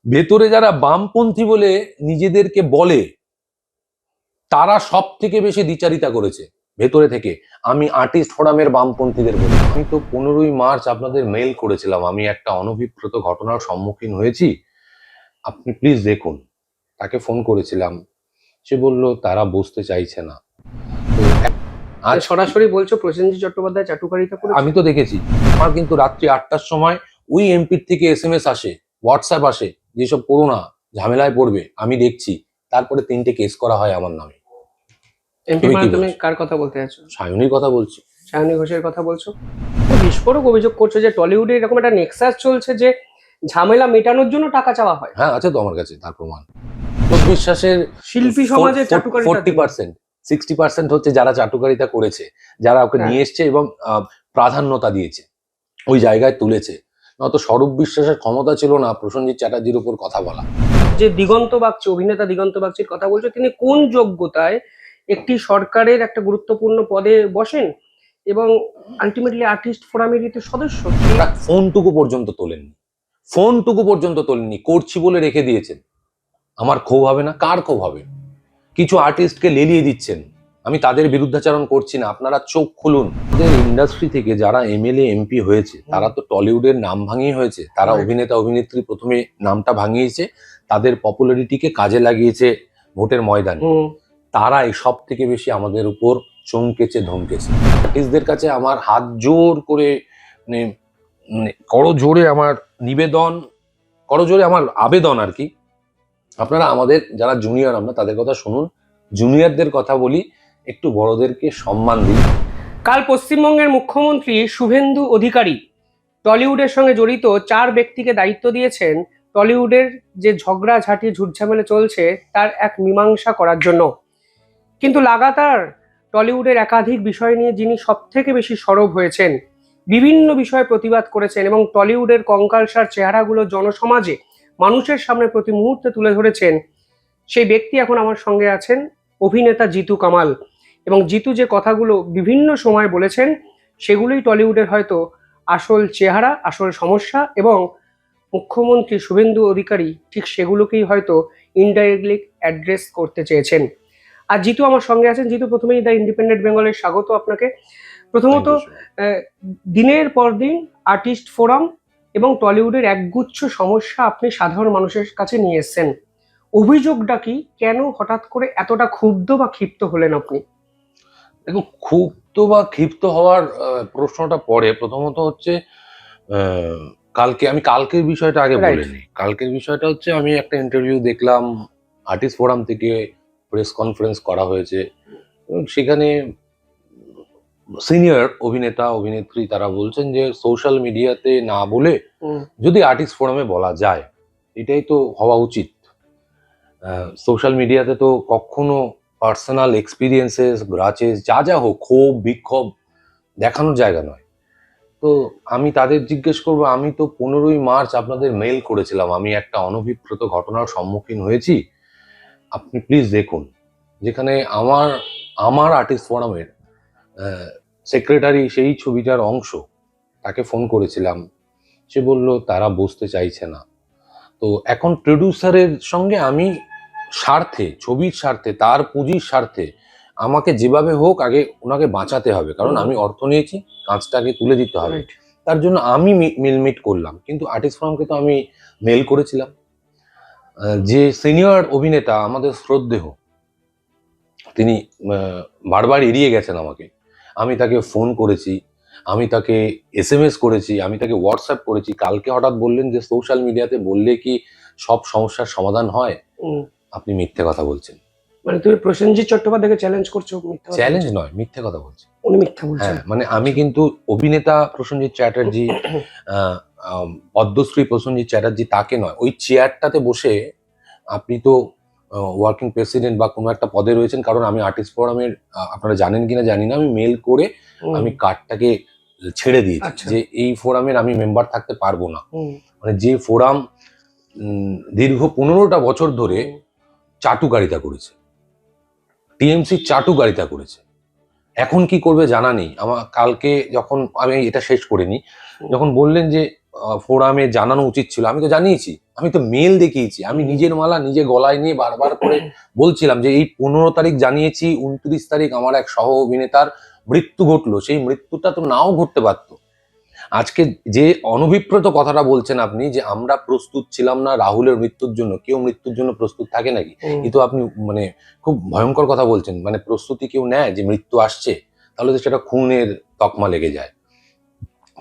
ভেতরে যারা বামপন্থী বলে নিজেদেরকে বলে তারা সব থেকে বেশি দ্বিচারিতা করেছে ভেতরে থেকে। আমি আর্টিস্ট ফোরামের বামপন্থীদের বলি, আমি তো 15ই মার্চ আপনাদের মেইল করেছিলাম, আমি একটা অনভিপ্রেত ঘটনার সম্মুখীন হয়েছি, আপনি প্লিজ দেখুন। তাকে ফোন করেছিলাম, সে বলল তারা বুঝতে চাইছে না। আজ সরাসরি বলছো প্রসেনজিৎ চট্টোপাধ্যায় চাটুকারিতা করেছে? আমি তো দেখেছি, আমার কিন্তু রাত্রি 8টার সময় ওই এমপির থেকে SMS আসে, হোয়াটসঅ্যাপ আসে, যেসব করো না, ঝামেলায় পড়বে। আমি দেখছি, তারপরে 3টে কেস করা হয় আমার নামে। এমপি মানে তুমি কার কথা বলতে চাইছো? সায়নীর কথা বলছি। সায়নী ঘোষের কথা বলছো? বিস্ফোরক অভিযোগ করছো যে টলিউডে এরকম একটা নেক্সাস চলছে যে ঝামেলা মেটানোর জন্য টাকা চাওয়া হয়। হ্যাঁ, আছে তো আমার কাছে তার প্রমাণ। বিশ্বাসের শিল্পী সমাজে চাটুকারিতা 40%, 60% হচ্ছে যারা চাটুকারিতা করেছে, যারা ওকে নিয়ে এসছে এবং প্রাধান্যতা দিয়েছে, ওই জায়গায় তুলেছে। নয়তো স্বরূপ বিশ্বাসের ক্ষমতা ছিল না প্রসেনজিৎ চ্যাটার্জির উপর কথা বলা। যে দিগন্ত বাগচি, অভিনেতা দিগন্ত বাগচির কথা বলছো, তিনি কোন যোগ্যতায় একটি সরকারের একটা গুরুত্বপূর্ণ পদে বসেন এবং আলটিমেটলি আর্টিস্ট ফোরামেরই তো সদস্য? ফোনটুকু পর্যন্ত তোলেননি, ফোনটুকু পর্যন্ত তোলেননি, করছি বলে রেখে দিয়েছেন। আমার ক্ষোভ হবে না? কার ক্ষোভ হবে? কিছু আর্টিস্টকে লেলিয়ে দিচ্ছেন, আমি তাদের বিরুদ্ধাচারণ করছি না, আপনারা চোখ খুলুন। আমাদের ইন্ডাস্ট্রি থেকে যারা MLA MP হয়েছে তারা তো টলিউডের নাম ভাঙিয়ে হয়েছে, তারা অভিনেতা অভিনেত্রী প্রথমে নামটা ভাঙিয়েছে, তাদের পপুলারিটিকে কাজে লাগিয়েছে ভোটের ময়দানে। তারাই সব থেকে বেশি আমাদের উপর চমকেছে ধমকেছে। আর্টিস্টদের কাছে আমার হাত জোর করে মানে করজোড়ে আমার নিবেদন, করজোড়ে আমার আবেদন আর কি, আপনারা আমাদের যারা জুনিয়র, আমরা তাদের কথা শুনুন, জুনিয়রদের কথা বলি, একটু বড়দেরকে সম্মান দিন। কাল পশ্চিমবঙ্গের মুখ্যমন্ত্রী শুভেন্দু অধিকারী টলিউডের সঙ্গে জড়িত 4 ব্যক্তিকে দায়িত্ব দিয়েছেন টলিউডের যে ঝগড়াঝাঁটি ঝুটঝামেলা চলছে তার এক মীমাংসা করার জন্য। কিন্তু লাগাতার টলিউডের একাধিক বিষয় নিয়ে যিনি সব থেকে বেশি সরব হয়েছেন, বিভিন্ন বিষয়ে প্রতিবাদ করেছেন এবং টলিউডের কঙ্কালসার চেহারাগুলো জনসমাজে মানুষের সামনে প্রতি মুহূর্তে তুলে ধরেছেন, সেই ব্যক্তি এখন আমার সঙ্গে আছেন, অভিনেতা জিতু কামাল। এবং জিতু যে কথাগুলো বিভিন্ন সময় বলেছেন সেগুলোই টলিউডের হয়তো আসল চেহারা, আসল সমস্যা, এবং মুখ্যমন্ত্রী শুভেন্দু অধিকারী ঠিক সেগুলোকেই হয়তো ইনডাইরেক্টলি অ্যাড্রেস করতে চেয়েছেন। আর জিতু আমার সঙ্গে আছেন। জিতু, প্রথমেই দ্য ইন্ডিপেন্ডেন্ট বেঙ্গলের স্বাগত আপনাকে। প্রথমত, দিনের পর দিন আর্টিস্ট ফোরাম এবং টলিউডের একগুচ্ছ সমস্যা আপনি সাধারণ মানুষের কাছে নিয়ে এসেছেন, অভিযোগটা কি? কেন হঠাৎ করে এতটা ক্ষুব্ধ বা ক্ষিপ্ত হলেন আপনি? দেখুন, ক্ষুব্ধ বা ক্ষিপ্ত হওয়ার প্রশ্নটা পরে। প্রথমত হচ্ছে কালকের বিষয়টা আগে বলে নিই। কালকের বিষয়টা হচ্ছে, আমি একটা ইন্টারভিউ দেখলাম, আর্টিস্ট ফোরাম থেকে প্রেস কনফারেন্স করা হয়েছে, সেখানে সিনিয়র অভিনেতা অভিনেত্রী তারা বলছেন যে সোশ্যাল মিডিয়াতে না বলে যদি আর্টিস্ট ফোরামে বলা যায়, এটাই তো হওয়া উচিত। সোশ্যাল মিডিয়াতে তো কখনো পার্সোনাল এক্সপিরিয়েন্সেস, গ্রাচেস, যা যা হোক, ক্ষোভ বিক্ষোভ দেখানোর জায়গা নয়। তো আমি তাদের জিজ্ঞেস করবো, আমি তো 15ই মার্চ আপনাদের মেইল করেছিলাম, আমি একটা অনভিপ্রেত ঘটনার সম্মুখীন হয়েছি, আপনি প্লিজ দেখুন। যেখানে আমার আর্টিস্ট ফোরামের সেক্রেটারি সেই ছবিটার অংশ, তাকে ফোন করেছিলাম, সে বলল তারা বুঝতে চাইছে না। তো এখন প্রডিউসারের সঙ্গে আমি স্বার্থে, ছবির স্বার্থে, তার পুঁজির স্বার্থে আমাকে যেভাবে হোক আগে ওনাকে বাঁচাতে হবে, কারণ আমি অর্থ নিয়েছি, কাজটাকে তুলে দিতে হবে। তার জন্য আমি মিলমিট করলাম, কিন্তু আর্টিস্ট ফোরামকে তো আমি মেল করেছিলাম। যে সিনিয়র অভিনেতা আমাদের শ্রদ্ধেয়, তিনি বারবার এড়িয়ে গেছেন আমাকে। আমি তাকে ফোন করেছি, আমি তাকে SMS করেছি, আমি তাকে হোয়াটসঅ্যাপ করেছি। কালকে হঠাৎ বললেন যে সোশ্যাল মিডিয়াতে বললে কি সব সমস্যার সমাধান হয়? আপনি মিথ্যে কথা বলছেন। মানে তুমি প্রসেনজিৎ চট্টোপাধ্যায়কে চ্যালেঞ্জ করছো? চ্যালেঞ্জ নয়, মিথ্যে কথা বলছি। উনি মিথ্যা বলছেন? হ্যাঁ, মানে আমি কিন্তু অভিনেতা প্রসেনজিৎ চ্যাটার্জি, পদ্মশ্রী প্রসেনজিৎ চ্যাটার্জি, তাকে নয়। ওই চেয়ারটাতে বসে আপনি তো ওয়ার্কিং প্রেসিডেন্ট বা কোনো একটা পদে রয়েছেন, কারণ আমি আর্টিস্ট ফোরামের, আপনারা জানেন কিনা জানি না, আমি মেল করে আমি কার্ডটাকে ছেড়ে দিয়েছি যে এই ফোরামের আমি মেম্বার থাকতে পারবো না। মানে যে ফোরাম দীর্ঘ 15টা বছর ধরে চাটুকারিতা করেছে, TMC চাটুকারিতা করেছে, এখন কি করবে জানা নেই। আমার কালকে যখন আমি এটা শেষ করিনি, যখন বললেন যে ফোরামে জানানো উচিত ছিল, আমি তো জানিয়েছি, আমি তো মেল দেখিয়েছি, আমি নিজের মালা নিজে গলায় নিয়ে বারবার করে বলছিলাম যে এই 15 তারিখ জানিয়েছি, 29 তারিখ আমার এক সহ অভিনেতার মৃত্যু ঘটলো, সেই মৃত্যুটা তো নাও ঘটতে পারতো। আজকে যে অনভিপ্রেত কথাটা বলছেন আপনি যে আমরা প্রস্তুত ছিলাম না রাহুলের মৃত্যুর জন্য, কেউ মৃত্যুর জন্য প্রস্তুত থাকে নাকি? কিন্তু আপনি মানে খুব ভয়ঙ্কর কথা বলছেন, মানে প্রস্তুতি কেউ নেয় যে মৃত্যু আসছে, তাহলে তো সেটা খুনের তকমা লেগে যায়।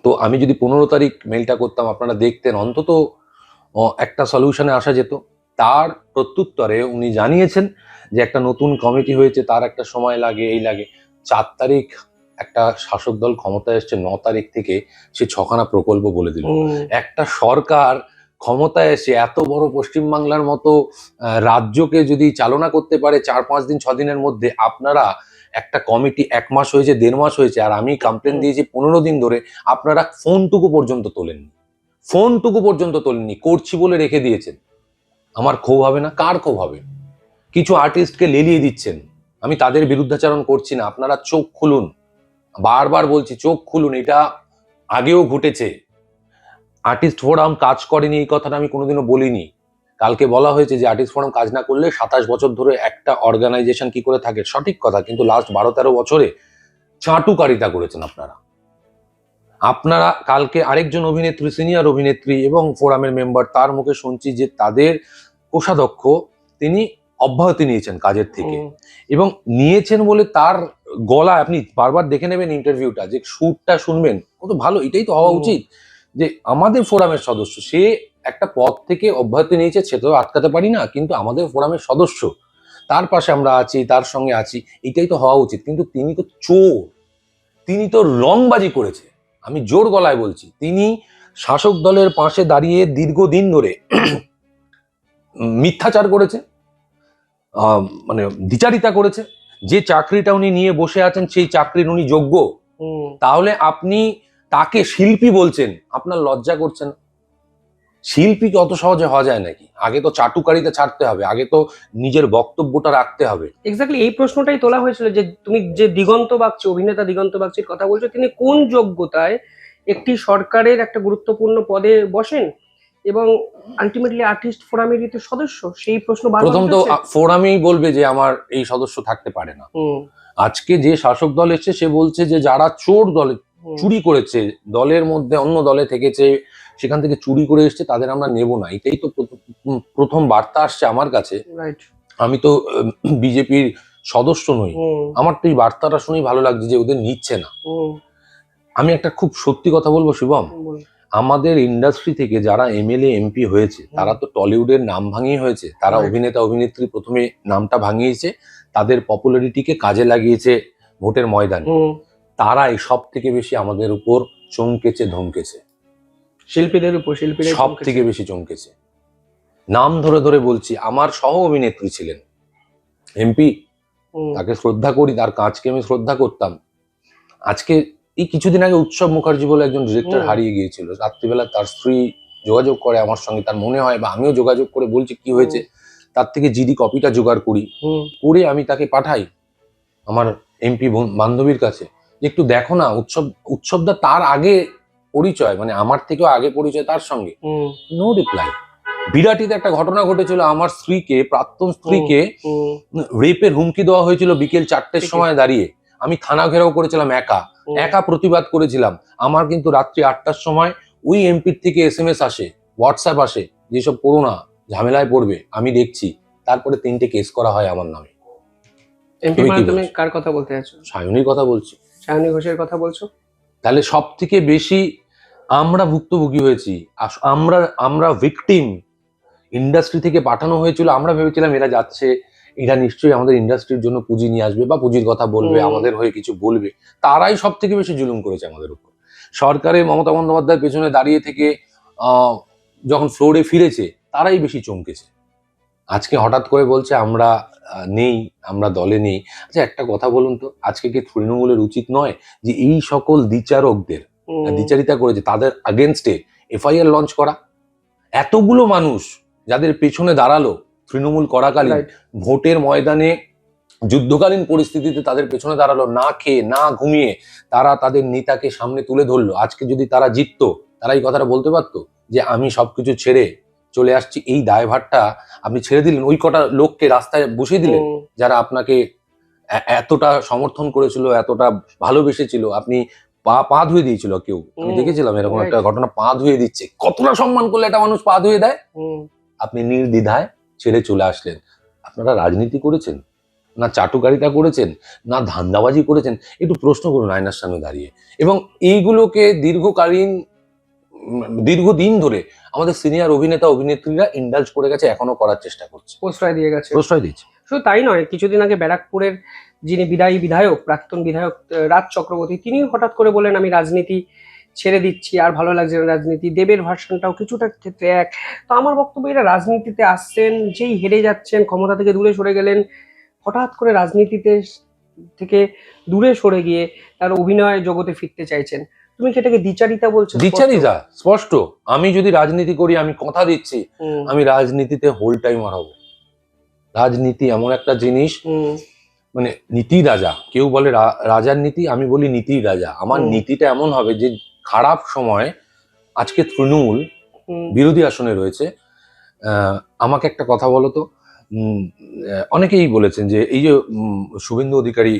তো আমি যদি 15 তারিখ মেলটা করতাম, আপনারা দেখতেন অন্তত একটা সলিউশনে আসা যেত। তার প্রত্যুত্তরে উনি জানিয়েছেন যে একটা নতুন কমিটি হয়েছে, তার একটা সময় লাগে, এই লাগে। 4 তারিখ একটা শাসক দল ক্ষমতায় এসছে, 9 তারিখ থেকে সে 6খানা প্রকল্প বলে দিল। একটা সরকার ক্ষমতায় এসে এত বড় পশ্চিমবাংলার মতো রাজ্যকে যদি চালনা করতে পারে 4-5 দিন 6 দিনের মধ্যে, আপনারা একটা কমিটি 1 মাস হয়েছে, 1.5 মাস হয়েছে, আর আমি কমপ্লেন দিয়েছি 15 দিন ধরে, আপনারা ফোনটুকু পর্যন্ত তোলেননি, ফোনটুকু পর্যন্ত তোলেননি, করছি বলে রেখে দিয়েছেন। আমার ক্ষোভ হবে না? কার ক্ষোভ হবে? কিছু আর্টিস্টকে লেলিয়ে দিচ্ছেন, আমি তাদের বিরুদ্ধাচারণ করছি না, আপনারা চোখ খুলুন, বারবার বলছি চোখ খুলুন, এটা আগেও ঘটেছে। আর্টিস্ট ফোরাম কাজ করেনি এই কথাটা আমি কোনোদিনও বলিনি। কালকে বলা হয়েছে যে আর্টিস্ট ফোরাম কাজ না করলে 27 বছর ধরে একটা অর্গানাইজেশন কি করে থাকে, সঠিক কথা, কিন্তু লাস্ট 12-13 বছরে চাটুকারিতা করেছেন আপনারা। আপনারা কালকে আরেকজন অভিনেত্রী, সিনিয়র অভিনেত্রী এবং ফোরামের মেম্বার, তার মুখে শুনছি যে তাদের কোষাধ্যক্ষ তিনি অব্যাহতি নিয়েছেন কাজের থেকে, এবং নিয়েছেন বলে তার গলা আপনি বারবার দেখে নেবেন ইন্টারভিউটা, যে সুরটা শুনবেন কত ভালো, এটাই তো হওয়া উচিত যে আমাদের ফোরামের সদস্য সে একটা পদ থেকে অব্যাহতি নিয়েছে, সেটাও আটকাতে পারি না, কিন্তু আমাদের ফোরামের সদস্য, তার পাশে আমরা আছি, তার সঙ্গে আছি, এটাই তো হওয়া উচিত। কিন্তু তিনি তো চোর, তিনি তো রংবাজি করেছে, আমি জোর গলায় বলছি। তিনি শাসক দলের পাশে দাঁড়িয়ে দীর্ঘদিন ধরে মিথ্যাচার করেছে, মানে দ্বিচারিতা করেছে। যে চাকরিটা উনি নিয়ে বসে আছেন সেই চাকরির উনি যোগ্য, তাহলে আপনি তাকে শিল্পী বলছেন, আপনার লজ্জা করছেন? শিল্পীকে অত সহজে হওয়া যায় নাকি? আগে তো চাটুকারিতা ছাড়তে হবে, আগে তো নিজের বক্তব্যটা রাখতে হবে। এক্স্যাক্টলি এই প্রশ্নটাই তোলা হয়েছিল যে তুমি যে দিগন্ত বাগচি, অভিনেতা দিগন্ত বাগচির কথা বলছো, তিনি কোন যোগ্যতায় একটি সরকারের একটা গুরুত্বপূর্ণ পদে বসেন এবং আলটিমেটলি আর্টিস্ট ফোরামেরই তো সদস্য? সেই প্রশ্ন বারবার প্রথম তো উঠেছে। ফোরামেই বলবে যে আমার এই সদস্য থাকতে পারে না। আজকে যে শাসক দল এসছে সে বলছে যে যারা চোর দলে চুরি করেছে, দলের মধ্যে অন্য দলে থেকেছে, সেখান থেকে চুরি করে এসছে, তাদের আমরা নেব না, এটাই তো প্রথম বার্তা আসছে আমার কাছে। রাইট। আমি তো বিজেপির সদস্য নই, আমার তো এই বার্তাটা শুনেই ভালো লাগছে যে ওদের নিচ্ছে না। আমি একটা খুব সত্যি কথা বলবো শিবম, আমাদের ইন্ডাস্ট্রি থেকে যারা এমএলএ এমপি হয়েছে তারা তো টলিউডের নাম ভাঙিয়ে হয়েছে, তারা অভিনেতা অভিনেত্রী প্রথমে নামটা ভাঙিয়েছে, তাদের পপুলারিটিকে কাজে লাগিয়েছে ভোটের ময়দানে, তারাই সব থেকে বেশি আমাদের উপর চমকেছে, ধমকেছে, শিল্পীদের উপর, শিল্পীদের সব থেকে বেশি চমকেছে। নাম ধরে ধরে বলছি, আমার সহ অভিনেত্রী ছিলেন এমপি, তাকে শ্রদ্ধা করি, তার কাজকে আমি শ্রদ্ধা করতাম। আজকে এই কিছুদিন আগে উৎসব মুখার্জি বলে একজন ডিরেক্টর হারিয়ে গিয়েছিল, রাত্রিবেলা তার স্ত্রী যোগাযোগ করে আমার সঙ্গে, তার মনে হয় বা আমিও যোগাযোগ করে বলছি কি হয়েছে, তার থেকে জিডি কপিটা জোগাড় করি, করে আমি তাকে পাঠাই আমার এমপি বান্ধবীর কাছে, যে একটু দেখো না, উৎসবদা তার আগে পরিচয়, মানে আমার থেকেও আগে পরিচয় তার সঙ্গে, নো রিপ্লাই। বিরাটিতে একটা ঘটনা ঘটেছিল, আমার স্ত্রীকে, প্রাক্তন স্ত্রীকে রেপের হুমকি দেওয়া হয়েছিল বিকেল 4টের সময় দাঁড়িয়ে, আমি থানা ঘেরাও করেছিলাম, একা প্রতিবাদ করেছিলাম। আমার কিন্তু রাত্রি 8টার সময় ওই এমপির থেকে SMS আসে, হোয়াটসঅ্যাপ আসে, যেসব করো না, ঝামেলায় পড়বে, আমি দেখছি। তারপরে 3টে কেস করা হয় আমার নামে। এমপি মানে তুমি কার কথা বলতে চাইছো? সায়নীর কথা বলছি। সায়নী ঘোষের কথা বলছো? তাহলে সব থেকে বেশি আমরা ভুক্তভোগী হয়েছি, আমরা ভিকটিম। ইন্ডাস্ট্রি থেকে পাঠানো হয়েছিল, আমরা ভেবেছিলাম এরা যাচ্ছে, এরা নিশ্চয়ই আমাদের ইন্ডাস্ট্রির জন্য পুঁজি নিয়ে আসবে বা পুঁজির কথা বলবে, আমাদের হয়ে কিছু বলবে। তারাই সব থেকে বেশি জুলুম করেছে আমাদের উপর। সরকারে মমতা বন্দ্যোপাধ্যায়ের পেছনে দাঁড়িয়ে থেকে যখন ফ্লোরে ফিরেছে, তারাই বেশি চমকেছে। আজকে হঠাৎ করে বলছে আমরা নেই, আমরা দলে নেই। আচ্ছা একটা কথা বলুন তো, আজকে কি তৃণমূলের উচিত নয় যে এই সকল দ্বিচারকদের, দ্বিচারিতা করেছে তাদের আগেনস্টে FIR লঞ্চ করা? এতগুলো মানুষ যাদের পেছনে দাঁড়ালো তৃণমূল করাকালীন, ভোটের ময়দানে যুদ্ধকালীন পরিস্থিতিতে তাদের পেছনে দাঁড়ালো, না খেয়ে না ঘুমিয়ে তারা তাদের নেতাকে সামনে তুলে ধরলো। আজকে যদি তারা জিততো তারা এই কথাটা বলতে পারতো যে আমি সবকিছু ছেড়ে চলে আসছি, এই দায়ভারটা আপনি ছেড়ে দিলেন, ওই কটা লোককে রাস্তায় বসিয়ে দিলেন যারা আপনাকে এতটা সমর্থন করেছিল, এতটা ভালোবেসেছিল। আপনি পা পা ধুয়ে দিয়েছিল কেউ, আমি দেখেছিলাম এরকম একটা ঘটনা, পা ধুয়ে দিচ্ছে। কতটা সম্মান করলে একটা মানুষ পা ধুয়ে দেয়? আপনি নির্দ্বিধায় ছেড়ে চলে আসলেন। আপনারা রাজনীতি করেছেন না, চাটুকারিতা করেছেন না, ধান্দাবাজি করেছেন? একটু প্রশ্ন করুন আয়নার সামনে দাঁড়িয়ে। এবং এইগুলোকে দীর্ঘদিন ধরে আমাদের সিনিয়র অভিনেতা অভিনেত্রীরা ইন্ডালজ করে গেছে, এখনো করার চেষ্টা করছে, প্রশ্রয় দিয়ে গেছে। প্রশ্রয় দিচ্ছে। শুধু তাই নয়, কিছুদিন আগে ব্যারাকপুরের যিনি বিদায়ী বিধায়ক, প্রাক্তন বিধায়ক রাজ চক্রবর্তী, তিনি হঠাৎ করে বলেন আমি রাজনীতি ছেড়ে দিচ্ছি, আর ভালো লাগছে না রাজনীতি। দেবের ভার্সনটাও কিছুটা ক্ষেত্রে এক। তো আমার বক্তব্য, এরা রাজনীতিতে আসছেন, যেই হেরে যাচ্ছেন, ক্ষমতা থেকে দূরে সরে গেলেন, হঠাৎ করে রাজনীতিতে থেকে দূরে সরে গিয়ে তার অভিনয় জগতে ফিরতে চাইছেন। তুমি কি এটাকে দ্বিচারিতা বলছো? দ্বিচারিতা স্পষ্ট। আমি যদি রাজনীতি করি, আমি কথা দিচ্ছি আমি রাজনীতিতে হোল টাইম হব। রাজনীতি এমন একটা জিনিস, মানে নীতি রাজা, কেউ বলে রাজার নীতি, আমি বলি নীতি রাজা। আমার নীতিটা এমন হবে যে খারাপ সময়, আজকে তৃণমূল বিরোধী আসনে রয়েছে, আমাকে একটা কথা বলো তো, অনেকেই বলেছেন যে এই যে শুভেন্দু অধিকারী,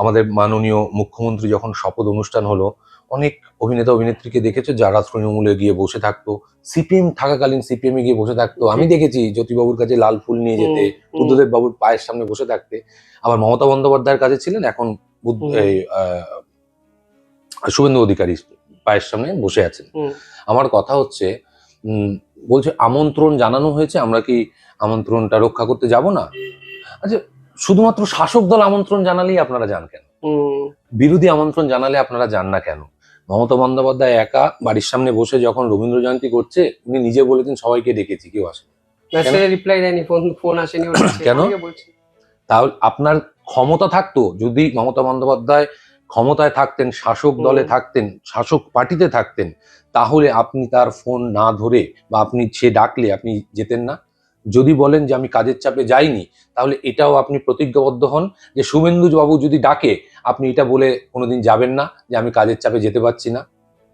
আমাদের মাননীয় মুখ্যমন্ত্রী যখন শপথ অনুষ্ঠান হলো, অনেক অভিনেতা অভিনেত্রীকে দেখেছো যারা তৃণমূলে গিয়ে বসে থাকতো, সিপিএম থাকাকালীন সিপিএম এ গিয়ে বসে থাকতো। আমি দেখেছি জ্যোতিবাবুর কাছে লাল ফুল নিয়ে যেতে, বুদ্ধদেব বাবুর পায়ের সামনে বসে থাকতে। আবার মমতা বন্দ্যোপাধ্যায়ের কাছে ছিলেন, এখন শুভেন্দু অধিকারী পায়ের সামনে বসে আছেন। আমার কথা হচ্ছে, বলছে আমন্ত্রণ জানানো হয়েছে, আমরা কি আমন্ত্রণটা রক্ষা করতে যাব না? আচ্ছা, শুধুমাত্র শাসক দল আমন্ত্রণ জানালেই আপনারা যান কেন? বিরোধী আমন্ত্রণ জানালে আপনারা যান না কেন? মমতা বন্দ্যোপাধ্যায় একা বাড়ির সামনে বসে যখন রবীন্দ্র জয়ন্তী করছে, উনি নিজে বলেছেন সবাইকে ডেকেছি, কেউ আসে রিপ্লাই দেয়নি, ফোন আসেনি। কেন? তাহলে আপনার ক্ষমতা থাকতো, যদি মমতা বন্দ্যোপাধ্যায় ক্ষমতায় থাকতেন, শাসক দলে থাকতেন, শাসক পার্টিতে থাকতেন, তাহলে আপনি তার ফোন না ধরে বা আপনি সে ডাকলে আপনি যেতেন না? যদি বলেন যে আমি কাজের চাপে যাইনি, তাহলে এটাও আপনি প্রতিজ্ঞাবদ্ধ হন যে শুভেন্দু বাবু যদি ডাকে আপনি এটা বলে কোনোদিন যাবেন না যে আমি কাজের চাপে যেতে পারছি না।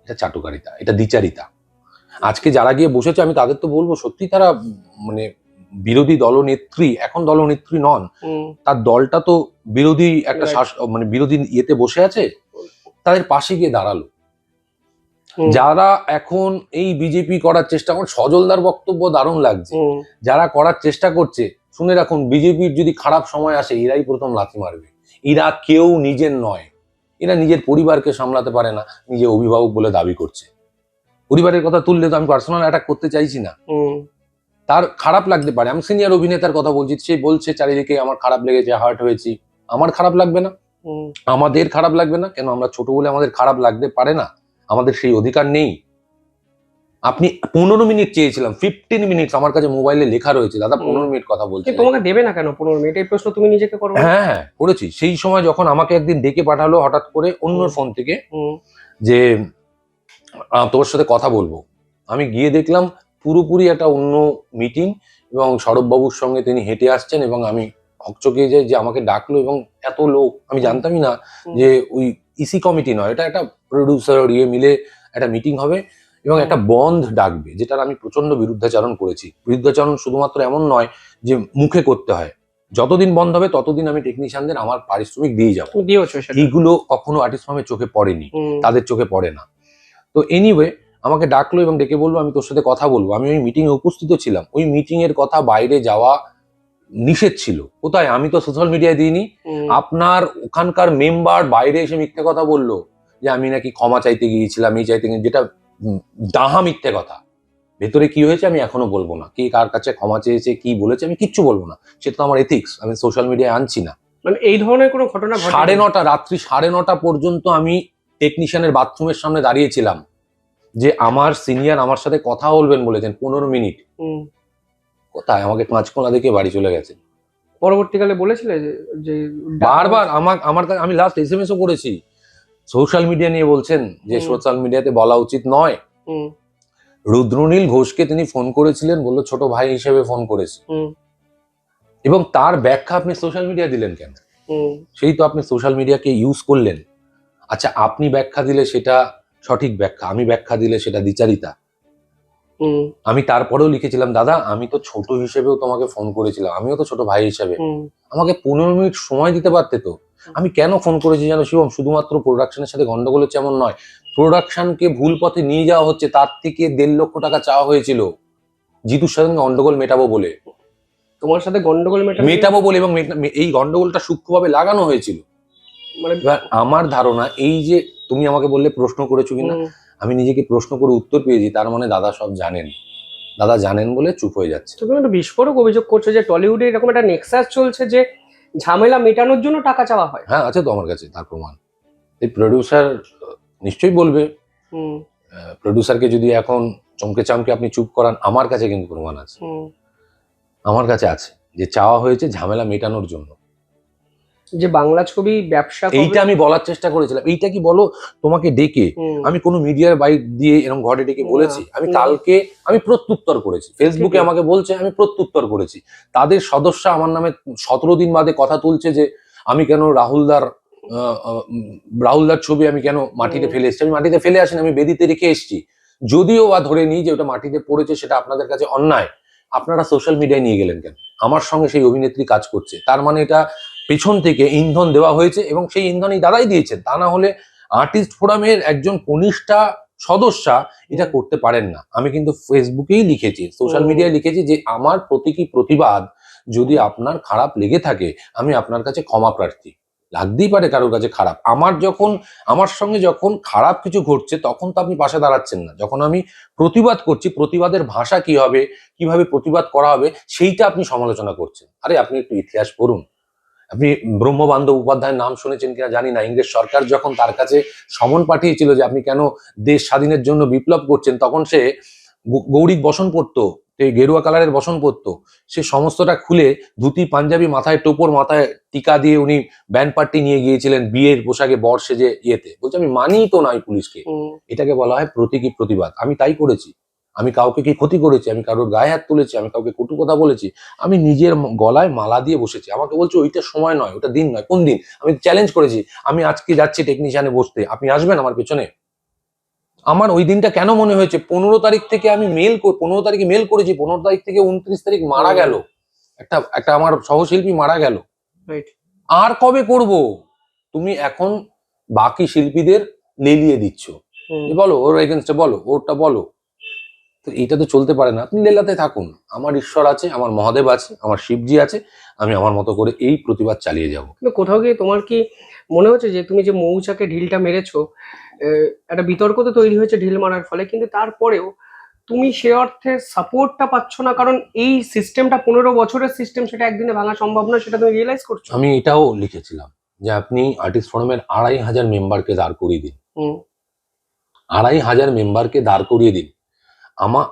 এটা চাটুকারিতা, এটা দ্বিচারিতা। আজকে যারা গিয়ে বসেছে, আমি তাদের তো বলবো সত্যি তারা মানে বিরোধী দলনেত্রী, এখন দলনেত্রী নন, তার দলটা তো বিরোধী একটা মানে বিরোধী ইয়েতে বসে আছে, তাদের পাশে গিয়ে দাঁড়ালো। যারা এখন এই বিজেপি করার চেষ্টা করছে, সজলদার বক্তব্য দারুণ লাগছে, যারা করার চেষ্টা করছে, শুনে রাখুন, বিজেপির যদি খারাপ সময় আসে এরাই প্রথম লাথি মারবে। এরা কেউ নিজের নয়, এরা নিজের পরিবারকে সামলাতে পারে না, নিজে অভিভাবক বলে দাবি করছে। পরিবারের কথা তুললে তো আমি পার্সোনাল অ্যাটাক করতে চাইছি না, তার খারাপ লাগতে পারে। আমি সিনিয়র অভিনেতার কথা বলছি, সে বলছে চারিদিকে আমার খারাপ লেগেছে, হার্ট হয়েছি, আমার খারাপ লাগবে না? আমাদের খারাপ লাগবে না কেন? আমরা ছোট বলে আমাদের খারাপ লাগতে পারে না? আমাদের সেই অধিকার নেই? আপনি 15 মিনিট চেয়েছিলাম, 15 মিনিট আমার কাছে মোবাইলে লেখা রয়েছে, দাদা 15 মিনিট কথা বলছি। তোমাকে দেবে না কেন 15 মিনিট? এই প্রশ্ন তুমি নিজেকে করো। হ্যাঁ, করেছি। সেই সময় যখন আমাকে একদিন ডেকে পাঠালো হঠাৎ করে অন্য ফোন থেকে, যে তোর সাথে কথা বলবো, আমি গিয়ে দেখলাম পুরোপুরি একটা অন্য মিটিং, এবং সৌরভবাবুর সঙ্গে তিনি হেঁটে আসছেন, এবং আমি হকচকিয়ে যাই যে আমাকে ডাকলো, এবং এত লোক, আমি জানতামই না যে ওই ইসি কমিটি নয়, এটা একটা প্রডিউসার ইয়ে মিলে একটা মিটিং হবে এবং একটা বন্ধ ডাকবে, যেটার আমি প্রচন্ড বিরুদ্ধাচরণ করেছি। বিরুদ্ধাচরণ শুধুমাত্র এমন নয় যে মুখে করতে হয়, যতদিন বন্ধ হবে ততদিন আমি টেকনিশিয়ানদের আমার পারিশ্রমিক দিয়ে যাবো। এইগুলো কখনো আর্টিস্ট ফার্মে চোখে পড়েনি, তাদের চোখে পড়ে না। তো এনিওয়ে আমাকে ডাকলো এবং ডেকে বলবো আমি তোর সাথে কথা বলবো। আমি ওই মিটিং এ উপস্থিত ছিলাম, ওই মিটিং এর কথা বাইরে যাওয়া নিষেধ ছিল। কোথায়? আমি তো সোশ্যাল মিডিয়ায় দিইনি। আপনার ওখানকার মেম্বার বাইরে এসে মিথ্যে কথা বললো যে আমি নাকি ক্ষমা চাইতে গিয়েছিলাম, এই চাইতে, যেটা ডাহা মিথ্যে কথা। ভেতরে কি হয়েছে আমি এখনো বলবো না, কে কার কাছে ক্ষমা চেয়েছে, কি বলেছে, আমি কিচ্ছু বলবো না, সেটা তো আমার এথিক্স, আমি সোশ্যাল মিডিয়ায় আনছি না। মানে এই ধরনের কোনো ঘটনা 9:30 রাত্রি 9:30 পর্যন্ত আমি টেকনিশিয়ানের বাথরুমের সামনে দাঁড়িয়েছিলাম, যে আমার সিনিয়র আমার সাথে কথা বলবেন বলেছেন 15 মিনিট। কোথায়? আমাকে কাঁচকোনা দেখে বাড়ি চলে গেছে। পরবর্তীকালে বলেছিলে যে বারবার আমার কাছে, আমি লাস্ট এসএমএস ও করেছি, সোশ্যাল মিডিয়া নিয়ে বলছেন যে সোশ্যাল মিডিয়াতে বলা উচিত নয়। রুদ্রনীল ঘোষকে তিনি ফোন করেছিলেন, বললো ছোট ভাই হিসেবে ফোন করেছি, এবং তার ব্যাখ্যা আপনি সোশ্যাল মিডিয়া দিলেন কেন? সেই তো আপনি সোশ্যাল মিডিয়াকে ইউজ করলেন। আচ্ছা, আপনি ব্যাখ্যা দিলে সেটা সঠিক ব্যাখ্যা, আমি ব্যাখ্যা দিলে সেটা দ্বিচারিতা। হুম আমি তারপরেও লিখেছিলাম, দাদা আমি তো ছোট হিসেবেও তোমাকে ফোন করেছিলাম, আমিও তো ছোট ভাই হিসেবে, হুম আমাকে 15 মিনিট সময় দিতে পারতে তো। আমি কেন ফোন করেছি জানো শিবম? শুধুমাত্র প্রোডাকশনের সাথে গন্ডগোল হচ্ছে এমন নয়, প্রোডাকশনকে ভুল পথে নিয়ে যাওয়া হচ্ছে, তার থেকে 1.5 লক্ষ টাকা চাওয়া হয়েছিল জিতুর সঙ্গে গন্ডগোল মেটাবো বলে। তোমার সাথে গন্ডগোল মেটাবো বলে এবং এই গন্ডগোলটা সূক্ষ্মভাবে লাগানো হয়েছিল। মানে এবার আমার ধারণা, এই যে তুমি আমাকে বললে প্রশ্ন করেছো কিনা, আমি নিজেকে প্রশ্ন করে উত্তর পেয়েছি, তার মানে দাদা সব জানেন। দাদা জানেন বলে চুপ হয়ে যাচ্ছে। তুমি একটা বিস্ফোরক অভিযোগ করছো যে টলিউডে এরকম একটা নেক্সাস চলছে যে ঝামেলা মেটানোর জন্য টাকা চাওয়া হয়। হ্যাঁ, আছে তো আমার কাছে তার প্রমাণ। এই প্রডিউসার নিশ্চয়ই বলবে, হুম প্রডিউসারকে যদি এখন চমকে চামকে আপনি চুপ করান, আমার কাছে কিন্তু প্রমাণ আছে। হুম আমার কাছে আছে যে চাওয়া হয়েছে ঝামেলা মেটানোর জন্য। যে বাংলা ছবি ব্যবসা এইটা আমি বলার চেষ্টা করেছিলাম। এইটা কি বলো তোমাকে ডেকে আমি কোনো মিডিয়ার বাইক দিয়ে এরকম ঘরে ডেকে বলেছি? আমি কালকে আমি প্রত্যুত্তর করেছি, ফেসবুকে আমাকে বলছে, আমি প্রত্যুত্তর করেছি। তাদের সদস্য আমার নামে 17 দিন বাদে কথা তুলছে যে আমি কেন রাহুলদার ছবি আমি কেন মাটিতে ফেলে এসেছি। আমি মাটিতে ফেলে আসিনি, আমি বেদিতে রেখে এসেছি। যদিও বা ধরে নিই যে ওটা মাটিতে পড়েছে, সেটা আপনাদের কাছে অন্যায়, আপনারা সোশ্যাল মিডিয়ায় নিয়ে গেলেন কেন? আমার সঙ্গে সেই অভিনেত্রী কাজ করছে, তার মানে এটা পেছন থেকে ইন্ধন দেওয়া হয়েছে এবং সেই ইন্ধন এই দাদাই দিয়েছেন। তা না হলে আর্টিস্ট ফোরামের একজন কনিষ্ঠা সদস্যা এটা করতে পারেন না। আমি কিন্তু ফেসবুকেই লিখেছি, সোশ্যাল মিডিয়ায় লিখেছি যে আমার প্রতীকী প্রতিবাদ যদি আপনার খারাপ লেগে থাকে, আমি আপনার কাছে ক্ষমা প্রার্থী। লাগতেই পারে কারোর কাছে খারাপ। আমার সঙ্গে যখন খারাপ কিছু ঘটছে তখন তো আপনি পাশে দাঁড়াচ্ছেন না। যখন আমি প্রতিবাদ করছি, প্রতিবাদের ভাষা কি হবে, কিভাবে প্রতিবাদ করা হবে, সেইটা আপনি সমালোচনা করছেন। আরে আপনি একটু ইতিহাস পড়ুন। আপনি ব্রহ্মবান্ধব উপাধ্যায়ের নাম শুনেছেন কিনা জানি না। ইংরেজ সরকার যখন তার কাছে সমন পাঠিয়েছিল যে আপনি কেন দেশ স্বাধীনের জন্য বিপ্লব করছেন, তখন সে গৌরিক বসন পরতো, গেরুয়া কালারের বসন পরতো। সে সমস্তটা খুলে ধুতি পাঞ্জাবি, মাথায় টোপর, মাথায় টিকা দিয়ে উনি ব্যান্ড পার্টি নিয়ে গিয়েছিলেন বিয়ের পোশাকে, বর সেজে ইয়েতে। বলছে আমি মানিই তো নাই পুলিশকে। এটাকে বলা হয় প্রতীকী প্রতিবাদ। আমি তাই করেছি। আমি কাউকে কি ক্ষতি করেছি? আমি কারোর গায়ে হাত তুলেছি? আমি কাউকে কটু কথা বলেছি? আমি নিজের গলায় মালা দিয়ে বসেছি। আমাকে বলছে ওইটা সময় নয়, ওটা দিন নয়। কোন দিন? আমি চ্যালেঞ্জ করেছি, আমি আজকে যাচ্ছি টেকনিশিয়ানে বসতে, আপনি আসবেন আমার পেছনে? আমার ওই দিনটা কেন মনে হয়েছে 15 তারিখ থেকে আমি 15 তারিখে মেল করেছি, 15 তারিখ থেকে 29 তারিখ মারা গেল একটা আমার সহশিল্পী মারা গেল। আর কবে করব? তুমি এখন বাকি শিল্পীদের লেলিয়ে দিচ্ছ, বলো ওর এগেনস্টে, বলো ওরটা বলো। তো এইটা তো চলতে পারে না। আপনি লেলাতে থাকুন। আমার ঈশ্বর আছে, আমার মহাদেব আছে, আমার শিবজি আছে, আমি আমার মতো করে এই প্রতিবাদ চালিয়ে যাব। কিন্তু কোথাও গিয়ে তোমার কি মনে হচ্ছে যে তুমি যে মৌচাকে ঢিলটা মেরেছো, একটা বিতর্ক তো তৈরি হয়েছে ঢিল মারার ফলে, কিন্তু তারপরেও তুমি সে অর্থে সাপোর্টটা পাচ্ছ না, কারণ এই সিস্টেমটা 15 বছরের সিস্টেম, সেটা একদিনে ভাঙা সম্ভব না, সেটা তুমি রিয়েলাইজ করছো? আমি এটাও লিখেছিলাম যে আপনি আর্টিস্ট ফোরামের 2,500 মেম্বারকে দাঁড় করিয়ে দিন। 2,500 মেম্বারকে দাঁড় করিয়ে দিন।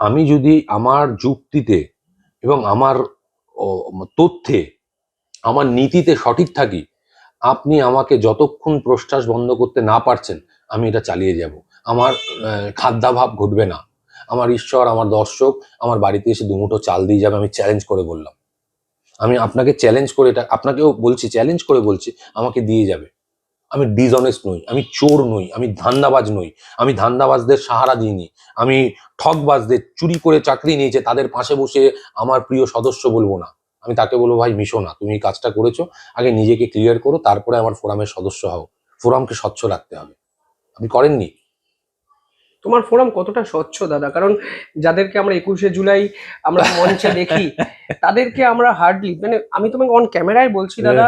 আমি যদি আমার যুক্তিতে এবং আমার তথ্যে, আমার নীতিতে সঠিক থাকি, আপনি আমাকে যতক্ষণ প্রশ্বাস বন্ধ করতে না পারছেন, আমি এটা চালিয়ে যাব। আমার খাদ্যাভাব ঘটবে না। আমার ঈশ্বর, আমার দর্শক আমার বাড়িতে এসে দুমুঠো চাল দিয়ে যাবে। আমি চ্যালেঞ্জ করে বললাম, আমি আপনাকে চ্যালেঞ্জ করে, এটা আপনাকেও বলছি, চ্যালেঞ্জ করে বলছি, আমাকে দিয়ে যাবে। আমি ডিসঅনেস্ট নই, আমি চোর নই, আমি ধান্দাবাজ নই, আমি ধান্দাবাজদের সাহারা দিইনি, আমি ঠকবাজদের, চুরি করে চাকরি নিয়েছে তাদের পাশে বসে আমার প্রিয় সদস্য বলবো না। আমি তাকে বলবো ভাই মিশো না, তুমি এই কাজটা করেছো, আগে নিজেকে ক্লিয়ার করো, তারপরে আমার ফোরামের সদস্য হও। ফোরামকে স্বচ্ছ রাখতে হবে। আপনি করেননি। তোমার ফোরাম কতটা স্বচ্ছ দাদা? কারণ যাদেরকে আমরা 21শে জুলাই আমরা মঞ্চে দেখি, তাদেরকে আমরা হার্ডলি, মানে আমি তোমাকে অন ক্যামেরায় বলছি দাদা,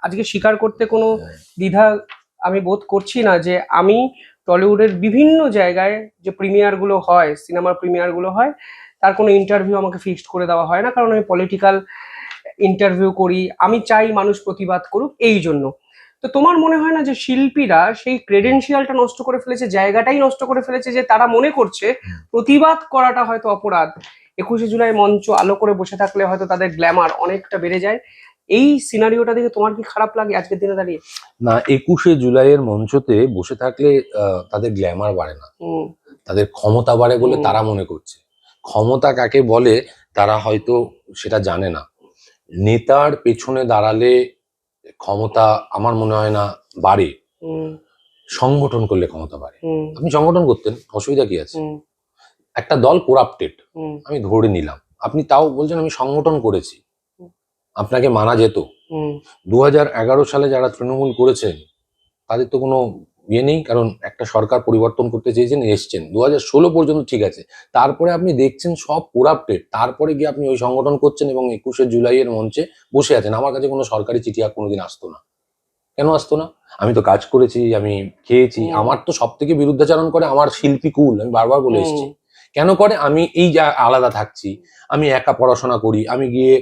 আজকে স্বীকার করতে কোনো দ্বিধা আমি বোধ করছি না যে আমি টলিউডের বিভিন্ন জায়গায় যে প্রিমিয়ার গুলো হয়, সিনেমার প্রিমিয়ার গুলো হয়, তার কোনো ইন্টারভিউ আমাকে ফিক্সড করে দেওয়া হয় না, কারণ আমি পলিটিক্যাল ইন্টারভিউ করি, আমি চাই মানুষ প্রতিবাদ করুক, এই জন্য। তো তোমার মনে হয় না যে শিল্পীরা সেই ক্রেডেনশিয়ালটা নষ্ট করে ফেলেছে, জায়গাটাই নষ্ট করে ফেলেছে, যে তারা মনে করছে প্রতিবাদ করাটা হয়তো অপরাধ, 21শে জুলাই মঞ্চ আলো করে বসে থাকলে হয়তো তাদের গ্ল্যামার অনেকটা বেড়ে যায়? এই সিনারিওটা দেখে তোমার কি খারাপ লাগে আজকের দিনে দাঁড়িয়ে? না, 21শে জুলাইয়ের মঞ্চতে বসে থাকলে তাদের গ্ল্যামার বাড়ে না, তাদের ক্ষমতা বাড়ে বলে তারা মনে করছে। ক্ষমতা কাকে বলে তারা হয়তো সেটা জানে না। নেতার পেছনে দাঁড়ালে ক্ষমতা আমার মনে হয় না বাড়ে। সংগঠন করলে ক্ষমতা বাড়ে। আপনি সংগঠন করতেন, অসুবিধা কি আছে? হুম, একটা দল করাপ্টেড, হুম, আমি ধরে নিলাম, আপনি তাও বলছেন আমি সংগঠন করেছি, আপনাকে মানা যেত। হুম, 2011 সালে যারা তৃণমূল করেছেন তাদের তো কোনো ইয়ে নেই, কারণ একটা সরকার পরিবর্তন করতে চেয়েছেন, এসছেন। 2016 পর্যন্ত ঠিক আছে, তারপরে আপনি দেখছেন সব করাপ্টেড, তারপরে গিয়ে আপনি ওই সংগঠন করছেন এবং 21শে জুলাইয়ের মঞ্চে বসে আছেন। আমার কাছে কোনো সরকারি চিঠি আর কোনোদিন আসতো না। কেন আসতো না? আমি তো কাজ করেছি, আমি খেয়েছি। হুম, আমার তো সব থেকে বিরুদ্ধাচারণ করে আমার শিল্পী কুল, আমি বারবার বলে হুম, এসেছি। কেন করে? আমি এই যা আলাদা থাকছি, আমি একা পড়াশোনা করি, আমি গিয়ে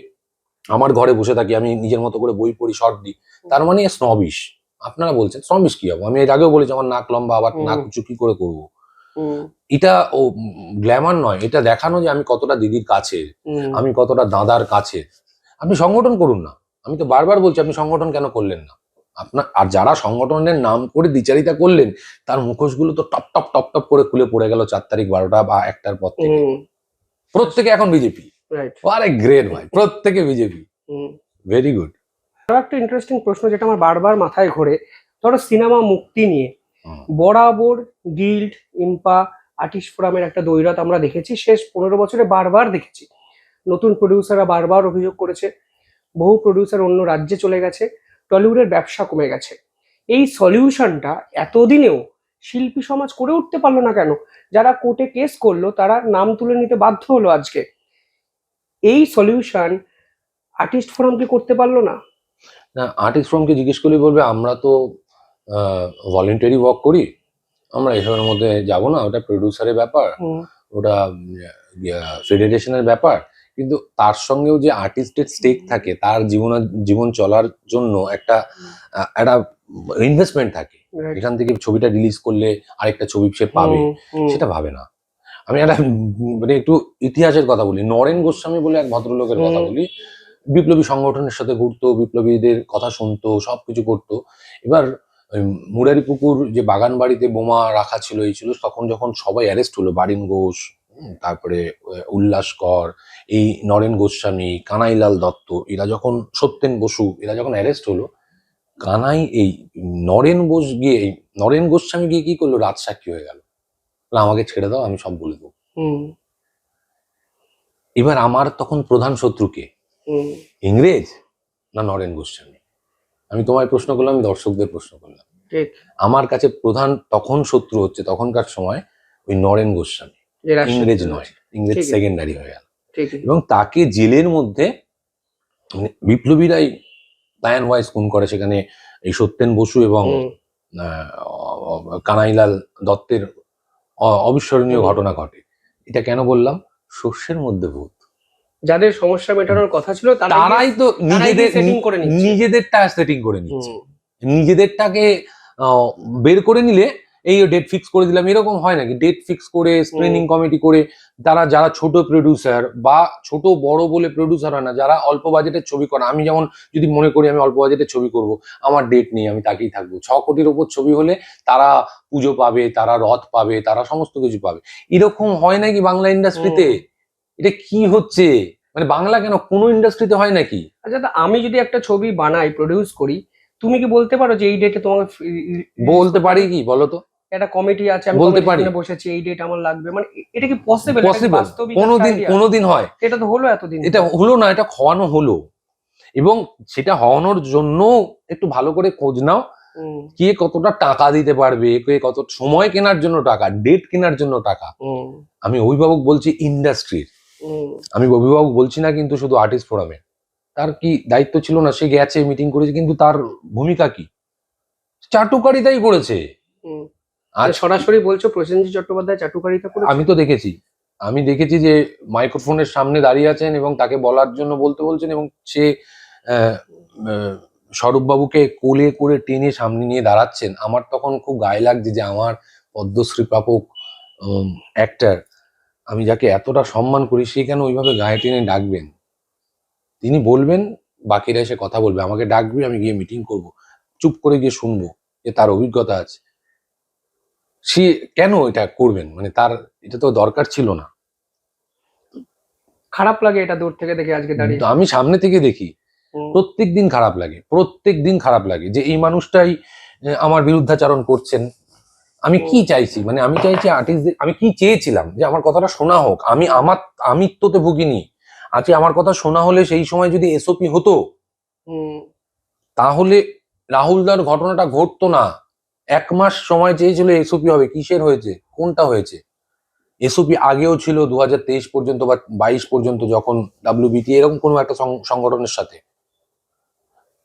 আমার ঘরে বসে থাকি, আমি নিজের মতো করে বই পড়ি, শর্ট দিই, তার মানে স্নবিশ। আপনারা বলছেন স্নবিশ কি হবো? আমি এর আগেও বলেছি আমার নাক লম্বা, আবার নাক উঁচু কি করে করবো? হুম, এটা ও গ্ল্যামার নয়, এটা দেখানো যে আমি কতটা দিদির কাছে, হুম, আমি কতটা দাদার কাছে। আপনি সংগঠন করুন না, আমি তো বারবার বলছি আপনি সংগঠন কেন করলেন না? আপনার আর যারা সংগঠনের নাম করে দ্বিচারিতা করলেন, তার মুখোশগুলো তো টপ টপ টপ টপ করে খুলে পড়ে গেল 4 তারিখ 12টা বা 1টার পর থেকে। হুম, প্রত্যেকে এখন বিজেপি। রাইট। আরে গ্রেট ভাই, প্রত্যেকে বিজেপি। হুম। Very good. আরো একটা ইন্টারেস্টিং প্রশ্ন যেটা আমার বারবার মাথায় ঘোরে, ধরো সিনেমা মুক্তি নিয়ে বরাবর গিল্ড, ইম্পা, আর্টিস্ট ফোরামের একটা দ্বৈরথ আমরা দেখেছি, শেষ 15 বছরে বারবার দেখেছি। নতুন প্রডিউসাররা বারবার অভিযোগ করেছে, বহু প্রডিউসার অন্য রাজ্যে চলে গেছে, টলিউডের ব্যবসা কমে গেছে। এই সলিউশনটা এতদিনেও শিল্পী সমাজ করে উঠতে পারলো না কেন? যারা কোর্টে কেস করলো তারা নাম তুলে নিতে বাধ্য হলো আজকে। এই সলিউশন আর্টিস্ট ফোরাম কি করতে পারলো না? না, আর্টিস্ট ফ্রমকে জিজ্ঞেস করলে বলবে আমরা তো ভলেন্টারি ওয়ার্ক করি, আমরা এসবের মধ্যে যাব না, ওটা প্রডিউসারের ব্যাপার, হুম, ওটা ফেডারেশনের ব্যাপার। কিন্তু তার সঙ্গেও যে আর্টিস্টের স্টেক থাকে, তার জীবন চলার জন্য একটা একটা ইনভেস্টমেন্ট থাকে। right. এখান থেকে ছবিটা রিলিজ করলে আরেকটা ছবি সে পাবে, হুম, হুম, সেটা ভাবে না। আমি একটা মানে একটু ইতিহাসের কথা বলি, নরেন গোস্বামী বলে এক ভদ্রলোকের কথা হুম, বলি। বিপ্লবী সংগঠনের সাথে ঘুরতো, বিপ্লবীদের কথা শুনতো, সবকিছু করতো। এবার মুরারিপুকুর যে বাগান বাড়িতে বোমা রাখা ছিল, এই ছিল, তখন যখন সবাই অ্যারেস্ট হলো, বারিন ঘোষ, তারপরে উল্লাস কর, এই নরেন গোস্বামী, কানাইলাল দত্ত, এরা যখন, সত্যেন বসু, এরা যখন অ্যারেস্ট হলো, এই নরেন গোস্বামী গিয়ে কি করলো? রাজসাক্ষী হয়ে গেল, আমাকে ছেড়ে দাও, আমি সব বলে দেবো। হুম, এবার আমার তখন প্রধান শত্রু কে? হুম, ইংরেজ না নরেন গোস্বামী? আমি তোমায় প্রশ্ন করলাম, আমি দর্শকদের প্রশ্ন করলাম। ঠিক। আমার কাছে প্রধান তখন শত্রু হচ্ছে তখনকার সময় ওই নরেন গোস্বামী, যে রাজসাক্ষী ইংরেজ হয়ে নয়। গেছে। ইংরেজ ঠিকই, সেকেন্ডারি হয়ে গেল ঠিকই। এবং তাকে জেলের মধ্যে, মানে বিপ্লবীরাই প্ল্যান ওয়াইজ খুন করে সেখানে। এই সত্যেন বসু এবং হুম, কানাইলাল দত্তের অবিস্মরণীয় হুম। ঘটনা ঘটে। এটা কেন বললাম? শস্যের মধ্যে ভূত। যাদের সমস্যা মেটানোর কথা ছিল তারাই তো সেটিং করে নিচ্ছে। নিজেদেরটা সেটিং করে নিচ্ছে। হুম, নিজেদেরটাকে বের করে নিলে এই ডেট ফিক্স করে দিলাম, এরকম হয় নাকি? ডেট ফিক্স করে স্ক্রিনিং হুম, কমিটি করে, যারা ছোট প্রডিউসার বা ছোট বড় বলে প্রডিউসার হয় না, যারা অল্প বাজেটের ছবি করে, আমি যেমন যদি মনে করি আমি অল্প বাজেটের ছবি করব, আমার ডেট নেই, আমি তাকেই থাকবো। 6 কোটির ওপর ছবি হলে তারা পুজো পাবে, তারা রথ পাবে, তারা সমস্ত কিছু পাবে। এরকম হয় নাকি বাংলা ইন্ডাস্ট্রিতে? হুম। এটা কি হচ্ছে? মানে বাংলা কেন, কোনো ইন্ডাস্ট্রিতে হয় নাকি? আচ্ছা, তা আমি যদি একটা ছবি বানাই, প্রডিউস করি, তুমি কি বলতে পারো যে এই ডেটে তোমাকে রিলিজ বলতে করতে পারি হবে? কি বলো তো? একটা কমিটি আছে, আমি বলতে কমিটির পারি। সামনে বসেছি, এই ডেট আমার লাগবে, মানে এটা কি পসিবল? এটা কি পসিবল? বাস্তবিক একটা কোনোদিন আইডিয়া? কোনোদিন হয়? এটা তো হলো এতদিন এটা পর। হলো না, এটা খাওয়ানো হলো। এবং সেটা হওয়ানোর জন্য একটু ভালো করে খোঁজ নাও, হুম, কে কতটা টাকা দিতে পারবে, কে কত সময় কেনার জন্য টাকা, ডেট কেনার জন্য টাকা। হুম, আমি অভিভাবক বলছি ইন্ডাস্ট্রির, হুম, আমি অভিভাবক বলছি না কিন্তু শুধু আর্টিস্ট ফোরামে। তার কি দায়িত্ব ছিল না? সে গেছে, মিটিং করেছে, কিন্তু তার ভূমিকা কি? চাটুকারিতাই করেছে। হুম। আজ সরাসরি বলছো প্রসেনজিৎ চট্টোপাধ্যায় চাটুকারিতা করেছে? আমি তো দেখেছি, আমি দেখেছি যে মাইক্রোফোনের সামনে দাঁড়িয়ে আছেন এবং তাকে বলার জন্য বলতে বলছেন, এবং সে আহ, আহ, স্বরূপবাবুকে কোলে করে টেনে সামনে নিয়ে দাঁড়াচ্ছেন। আমার তখন খুব গায়ে লাগছে যে আমার পদ্মশ্রী প্রাপক অ্যাক্টর, আমি যাকে এতটা সম্মান করি, সে কেন ওইভাবে গায়ে টেনে ডাকবেন? তিনি বলবেন, বাকিরা এসে কথা বলবে, আমাকে ডাকবে, আমি গিয়ে মিটিং করব, চুপ করে গিয়ে শুনবো, যে তার অভিজ্ঞতা আছে। সে কেন এটা করবেন? মানে তার এটা তো দরকার ছিল না। খারাপ লাগে এটা দূর থেকে দেখে আজকে দাঁড়িয়ে। আমি সামনে থেকে দেখি, হুম, প্রত্যেক দিন খারাপ লাগে, প্রত্যেক দিন খারাপ লাগে যে এই মানুষটাই আমার বিরুদ্ধাচারণ করছেন। আমি কি চাইছি, মানে আমি চাইছি আর্টিস্টদের, আমি কি চেয়েছিলাম যে আমার কথাটা শোনা হোক। আমার আমিত্বতে ভুগিনি। আজকে আমার কথা শোনা হলে সেই সময় যদি এসওপি হতো, তাহলে রাহুলদার ঘটনাটা ঘটতো না। 1 মাস সময় চেয়েছিল এসওপি হবে, কিসের হয়েছে, কোনটা হয়েছে? এসওপি আগেও ছিল 2023 পর্যন্ত বা 22 পর্যন্ত, যখন WBT এরকম কোনো একটা সংগঠনের সাথে।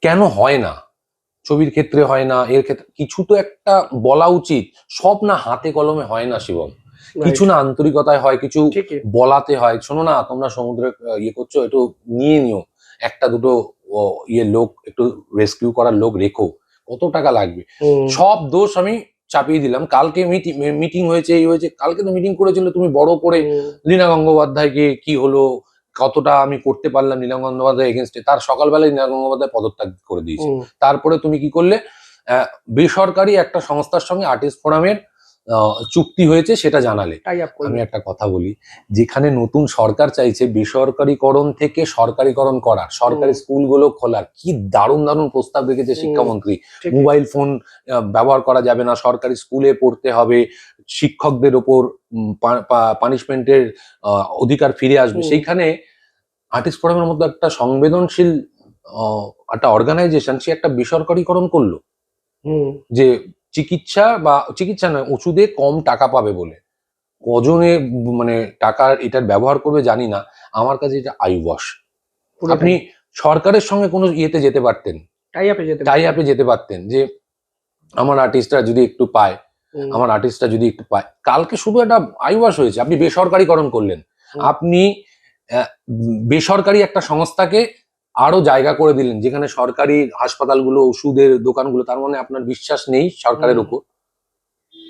কেন হয় না? ছবির ক্ষেত্রে হয় না, এর ক্ষেত্রে কিছু তো একটা বলা উচিত। সব না হাতে কলমে হয় না শিবম, কিছু না আন্তরিকতায় হয়, কিছু বলাতে হয়। শোনো না, তোমরা সমুদ্রে ইয়ে করছো, একটু নিয়ে নিও একটা দুটো লোক, একটু রেস্কিউ করার লোক রেখো, কত টাকা লাগবে? সব দোষ আমি চাপিয়ে দিলাম। কালকে মিটিং হয়েছে, এই হয়েছে, কালকে তো মিটিং করেছিল তুমি বড় করে লীনা গঙ্গোপাধ্যায়কে কি হলো, কতটা আমি করতে পারলাম লীনা গঙ্গোপাধ্যায় এগেনস্টে, তার সকালবেলায় লীনা গঙ্গোপাধ্যায় পদত্যাগ করে দিয়েছে। তারপরে তুমি কি করলে, বেসরকারি একটা সংস্থার সঙ্গে আর্টিস্ট ফোরামের চুক্তি হয়েছে সেটা জানালে। আমি একটা কথা বলি, যেখানে নতুন সরকার চাইছে বেসরকারিকরণ থেকে সরকারিকরণ করার, সরকারি স্কুলগুলো খোলার, কি দারুণ দারুণ প্রস্তাব রেখেছে শিক্ষামন্ত্রী। মোবাইল ফোন ব্যবহার করা যাবে না, সরকারি স্কুলে পড়তে হবে, শিক্ষকদের ওপর পানিশমেন্টের অধিকার ফিরে আসবে। সেইখানে আর্টিস্ট ফোরামের মতো একটা সংবেদনশীল একটা অর্গানাইজেশন, সে একটা বেসরকারিকরণ করলো, যে চিকিৎসা নয়, ওষুধে কম টাকা পাবে বলে। কজনে মানে টাকার এটার ব্যবহার করবে জানি না, আমার কাছে এটা আইওয়াশ। আপনি সরকারের সঙ্গে কোনো ইয়েতে যেতে পারতেন, টাই আপে যেতে পারতেন, যে আমার আর্টিস্টরা যদি একটু পায়, আমার আর্টিস্টরা যদি একটু পায়। কালকে শুধু একটা আইওয়াশ হয়েছে, আপনি বেসরকারিকরণ করলেন। আপনি বেসরকারি একটা সংস্থাকে আরো জায়গা করে দিলেন, যেখানে সরকারি হাসপাতালগুলো, ওষুধের দোকানগুলো, তার মানে আপনার বিশ্বাস নেই সরকারের উপর,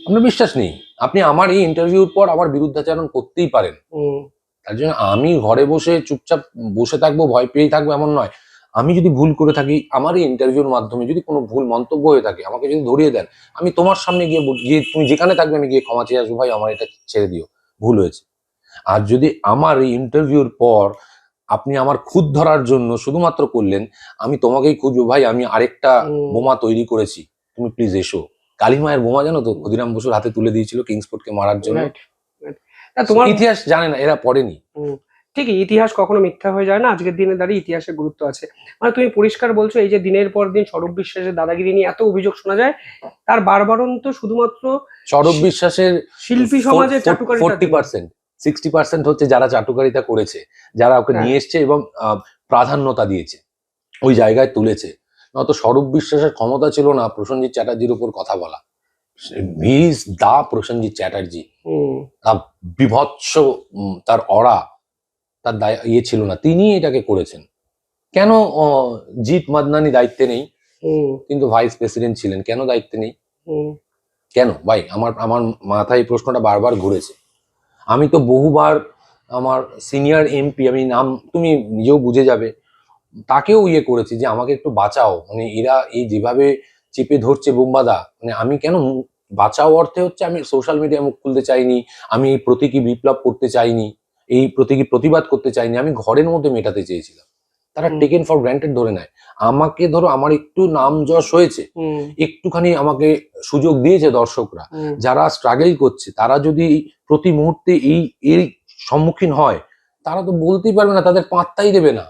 আপনার বিশ্বাস নেই। আপনি আমার এই ইন্টারভিউর পর আমার বিরুদ্ধাচারণ করতেই পারেন, তার জন্য আমি ঘরে বসে চুপচাপ বসে থাকবো, ভয় পেয়েই থাকবো এমন নয়। আমি যদি ভুল করে থাকি, আমার এই ইন্টারভিউর মাধ্যমে যদি কোনো ভুল মন্তব্য হয়ে থাকে, আমাকে যদি ধরিয়ে দেন, আমি তোমার সামনে গিয়ে তুমি যেখানে থাকবে আমি গিয়ে ক্ষমা চেয়ে আসবো, ভাই আমার এটা ছেড়ে দিও, ভুল হয়েছে। আর যদি আমার এই ইন্টারভিউর পর আপনি আমার খুঁত ধরার জন্য শুধুমাত্র করলেন, আমি তোমাকেই খুঁজবো, ভাই আমি আরেকটা বোমা তৈরি করেছি, তুমি প্লিজ এসো। কালিমায়ের বোমা জানো তো, ক্ষুদিরাম বসুর হাতে তুলে দিয়েছিল কিংসফোর্ডকে মারার জন্য। তোমার ইতিহাস জানে না, এরা পড়েনি। ঠিকই, ইতিহাস কখনো মিথ্যা হয়ে যায় না। আজকের দিনে দাঁড়িয়ে ইতিহাসের গুরুত্ব আছে। মানে তুমি পরিষ্কার বলছো, এই যে দিনের পর দিন স্বরূপ বিশ্বাসের দাদাগিরি নিয়ে এত অভিযোগ শোনা যায়, তার বারবারন্ত শুধুমাত্র স্বরূপ বিশ্বাসের শিল্পী সমাজের চাটুকারিতা 40%, 60% হচ্ছে যারা চাটুকারিতা করেছে, যারা ওকে নিয়ে এসছে এবং প্রাধান্যতা দিয়েছে, ওই জায়গায় তুলেছে। নয়তো স্বরূপ বিশ্বাসের ক্ষমতা ছিল না প্রসেনজিৎ চ্যাটার্জির উপর কথা বলা। প্রসেনজিৎ চ্যাটার্জি, তার বিভৎস, তার অরা, তার ইয়ে ছিল না, তিনি এটাকে করেছেন। কেন জিৎ মাদনানি দায়িত্বে নেই, কিন্তু ভাইস প্রেসিডেন্ট ছিলেন, কেন দায়িত্বে নেই? কেন ভাই? আমার মাথায় এই প্রশ্নটা বারবার ঘুরেছে। আমি তো বহুবার আমার সিনিয়র এমপি, আমি নাম তুমি নিজেও বুঝে যাবে, তাকেও ইয়ে করেছি যে আমাকে একটু বাঁচাও, মানে এরা এই যেভাবে চেপে ধরছে বোমবাদা, মানে আমি কেন বাঁচাও অর্থে হচ্ছে আমি সোশ্যাল মিডিয়ায় মুখ খুলতে চাইনি, আমি এই প্রতীকী বিপ্লব করতে চাইনি, এই প্রতীকী প্রতিবাদ করতে চাইনি, আমি ঘরের মধ্যে মেটাতে চেয়েছিলাম। তারা টেকেন ফর গ্রান্টেড ধরে নেয় আমাকে। ধরো আমার একটু নাম যশ হয়েছে, একটুখানি আমাকে সুযোগ দিয়েছে দর্শকরা, যারা স্ট্রাগল করছে, তারা যদি প্রতি মুহূর্তে এই সম্মুখীন হয়, তারা তো বলতেই পারবে না, তাদের পাত্তাই দেবে না,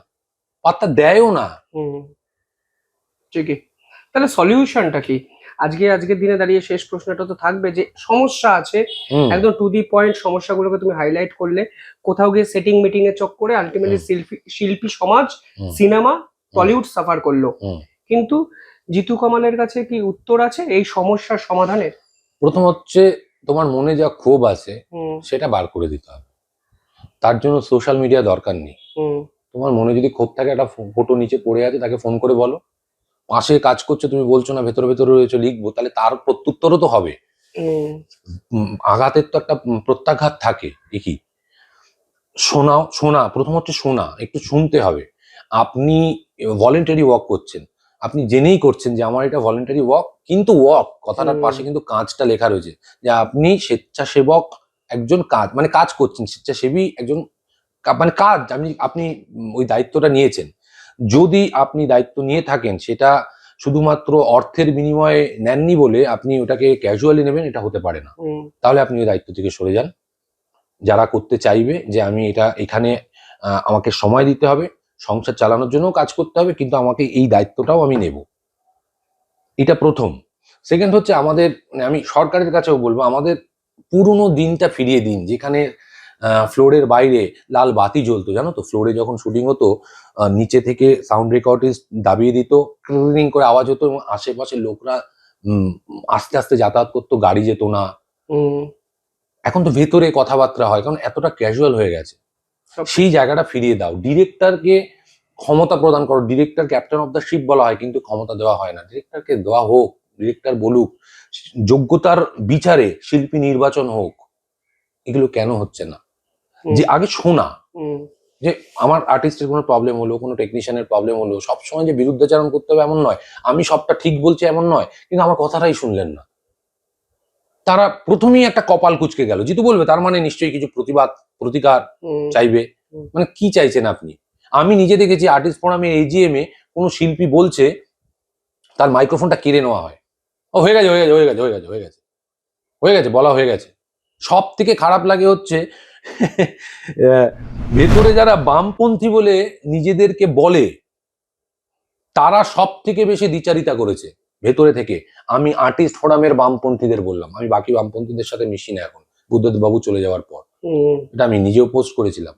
পাত্তা দেয়ও না। ঠিকই। তাহলে সলিউশনটা কি? আজকের দিনে দাঁড়িয়ে শেষ প্রশ্নটা তো থাকবে, যে সমস্যা আছে একদম টু দি পয়েন্ট, সমস্যাগুলোকে তুমি হাইলাইট করলে, কোথাও গিয়ে সেটিং মিটিং এর চক্করে আলটিমেটলি শিল্পী সমাজ, সিনেমা, টলিউড সাফার করলো, কিন্তু জিতু কামালের কাছে কি উত্তর আছে এই সমস্যার সমাধানের? প্রথম হচ্ছে, তোমার মনে যা ক্ষোভ আছে সেটা বার করে দিতে হবে, তার জন্য সোশ্যাল মিডিয়া দরকার নেই। তোমার মনে যদি ক্ষোভ থাকে, একটা ফটো নিচে পড়ে আছে, তাকে ফোন করে বলো। পাশে কাজ করছে, তুমি বলছো না ভেতরে ভেতরে রয়েছে, লিখবো, তাহলে তার প্রত্যুত্তরও তো হবে। আঘাতের তো একটা প্রত্যাঘাত থাকে, কি শোনা, প্রথম হচ্ছে শোনা, একটু শুনতে হবে। আপনি ভলেন্টারি ওয়ার্ক করছেন, আপনি জেনেই করছেন যে আমার এটা ভলেন্টারি ওয়ার্ক, কিন্তু ওয়ার্ক কথাটার পাশে কিন্তু কাজটা লেখা রয়েছে, যে আপনি স্বেচ্ছাসেবক একজন, কাজ করছেন, স্বেচ্ছাসেবী একজন, মানে আপনি ওই দায়িত্বটা নিয়েছেন। যদি আপনি দায়িত্ব নিয়ে থাকেন, সেটা শুধুমাত্র অর্থের বিনিময়ে নেননি বলে আপনি ওটাকে ক্যাজুয়ালি নেবেন, এটা হতে পারে না। তাহলে আপনি ওই দায়িত্ব থেকে সরে যান। যারা করতে চাইবে যে আমি এটা এখানে আমাকে সময় দিতে হবে, সংসার চালানোর জন্য কাজ করতে হবে, কিন্তু আমাকে এই দায়িত্বটাও আমি নেব, এটা প্রথম। সেকেন্ড হচ্ছে আমাদের, মানে আমি সরকারের কাছেও বলবো, আমাদের পুরনো দিনটা ফিরিয়ে দিন, যেখানে ফ্লোরের বাইরে লাল বাতি জ্বলতো, জানো তো, ফ্লোরে যখন শুটিং হতো নিচে থেকে সাউন্ড রেকর্ডিস্ট দাবিয়ে দিত, ক্রিং করে আওয়াজ হতো এবং আশেপাশের লোকরা আস্তে আস্তে যাতায়াত করতো, গাড়ি যেত না। এখন তো ভেতরে কথাবার্তা হয়, কারণ এতটা ক্যাজুয়াল হয়ে গেছে। সেই জায়গাটা ফিরিয়ে দাও, ডিরেক্টরকে ক্ষমতা প্রদান করো। Director captain of the ship বলা হয়, কিন্তু ক্ষমতা দেওয়া হয় না। ডিরেক্টরকে দেওয়া হোক, ডিরেক্টর বলুক, যোগ্যতার বিচারে শিল্পী নির্বাচন হোক। এগুলো কেন হচ্ছে না? যে আগে শোনা, যে আমার আর্টিস্টের কোনো প্রবলেম হলো, কোনো টেকনিশিয়ানের প্রবলেম হলো, সবসময় যে বিরুদ্ধাচরণ করতে হবে এমন নয়, আমি সবটা ঠিক বলছি এমন নয়, কিন্তু আমার কথাটাই শুনলেন না। তারা প্রথমেই একটা কপাল কুঁচকে গেল। জিতু বলবে তার মানে নিশ্চয়ই কিছু প্রতিকার চাইবে। মানে কি চাইছেন আপনি? আমি নিজে দেখেছি আর্টিস্ট ফোরামে এজিএম এ কোনো শিল্পী বলছে তার মাইক্রোফোনটা কেড়ে নেওয়া হয়। ও হয়ে গেছে হয়ে গেছে হয়ে গেছে হয়ে গেছে হয়ে গেছে হয়ে গেছে বলা হয়ে গেছে। সব থেকে খারাপ লাগে হচ্ছে ভেতরে যারা বামপন্থী বলে নিজেদেরকে বলে, তারা সব থেকে বেশি দ্বিচারিতা করেছে ভেতরে থেকে। আমি আর্টিস্ট ফোরামের বামপন্থীদের বললাম, আমি বাকি বামপন্থীদের সাথে মিশি না এখন, বুদ্ধদেব বাবু চলে যাওয়ার পর। এটা আমি নিজেও পোস্ট করেছিলাম।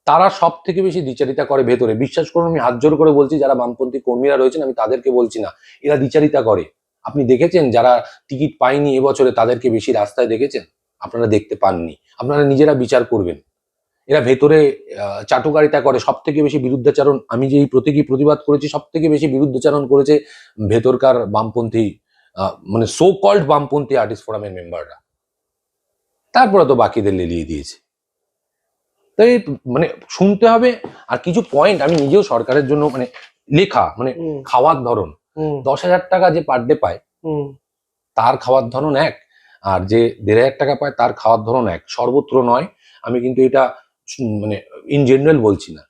তারা সব থেকে বেশি দ্বিচারিতা করে ভেতরে। বিশ্বাস করুন, আমি হাত জোর করে বলছি, যারা বামপন্থী কর্মীরা রয়েছেন, আমি তাদেরকে বলছি না, এরা দ্বিচারিতা করে। আপনি দেখেছেন যারা টিকিট পায়নি এবছরে, তাদেরকে বেশি রাস্তায় দেখেছেন? আপনারা দেখতে পাননি, আপনারা নিজেরা বিচার করবেন। এরা ভেতরে চাটুকারিতা করে। সব থেকে বেশি বিরুদ্ধাচরণ, আমি যে এই প্রতীকী প্রতিবাদ করেছি, সব থেকে বেশি বিরুদ্ধাচরণ করেছে ভেতরকার বামপন্থী, মানে সো কল্ড বামপন্থী আর্টিস্ট ফোরামের মেম্বাররা। তারপরে তো বাকিদের লেলিয়ে দিয়েছে। তাই মানে শুনতে হবে। আর কিছু পয়েন্ট আমি নিজেও সরকারের জন্য, মানে লেখা, মানে খাওয়ার ধরন, 10,000 টাকা যে পার ডে পায় তার খাওয়ার ধরন এক, আর যে 1,500 টাকা পায় তার খাওয়ার ধরন এক, সর্বত্র নয়। আমি কিন্তু এটা মানে ইন জেনারেল বলছি না।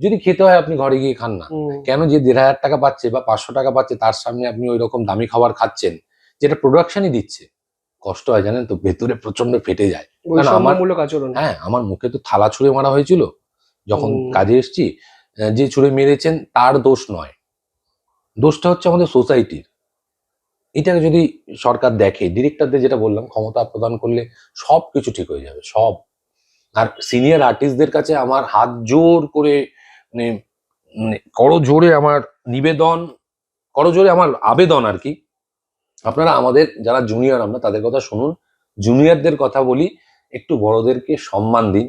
যদি খেতে হয় আপনি ঘরে গিয়ে খান না। কেন যে 1,500 টাকা পাচ্ছে বা 500 টাকা পাচ্ছে তার সামনে আপনি ওই রকম দামি খাবার খাচ্ছেন, যেটা প্রোডাকশনই দিচ্ছে? কষ্ট হয় জানেন তো, ভেতরে প্রচন্ড ফেটে যায়। হ্যাঁ, আমার মুখে তো থালা ছুঁড়ে মারা হয়েছিল যখন কাজে এসছি। যে ছুঁড়ে মেরেছেন তার দোষ নয়, দোষটা হচ্ছে আমাদের সোসাইটির। এটাকে যদি সরকার দেখে, ডিরেক্টরদের যেটা বললাম, ক্ষমতা প্রদান করলে সব কিছু ঠিক হয়ে যাবে, সব। আর সিনিয়র আর্টিস্টদের কাছে আমার হাত জোর করে, মানে করজোড়ে আমার নিবেদন, করজোড়ে আমার আবেদন আর কি, আপনারা আমাদের যারা জুনিয়র, আমরা তাদের কথা শুনুন, জুনিয়রদের কথা বলি, একটু বড়দেরকে সম্মান দিন।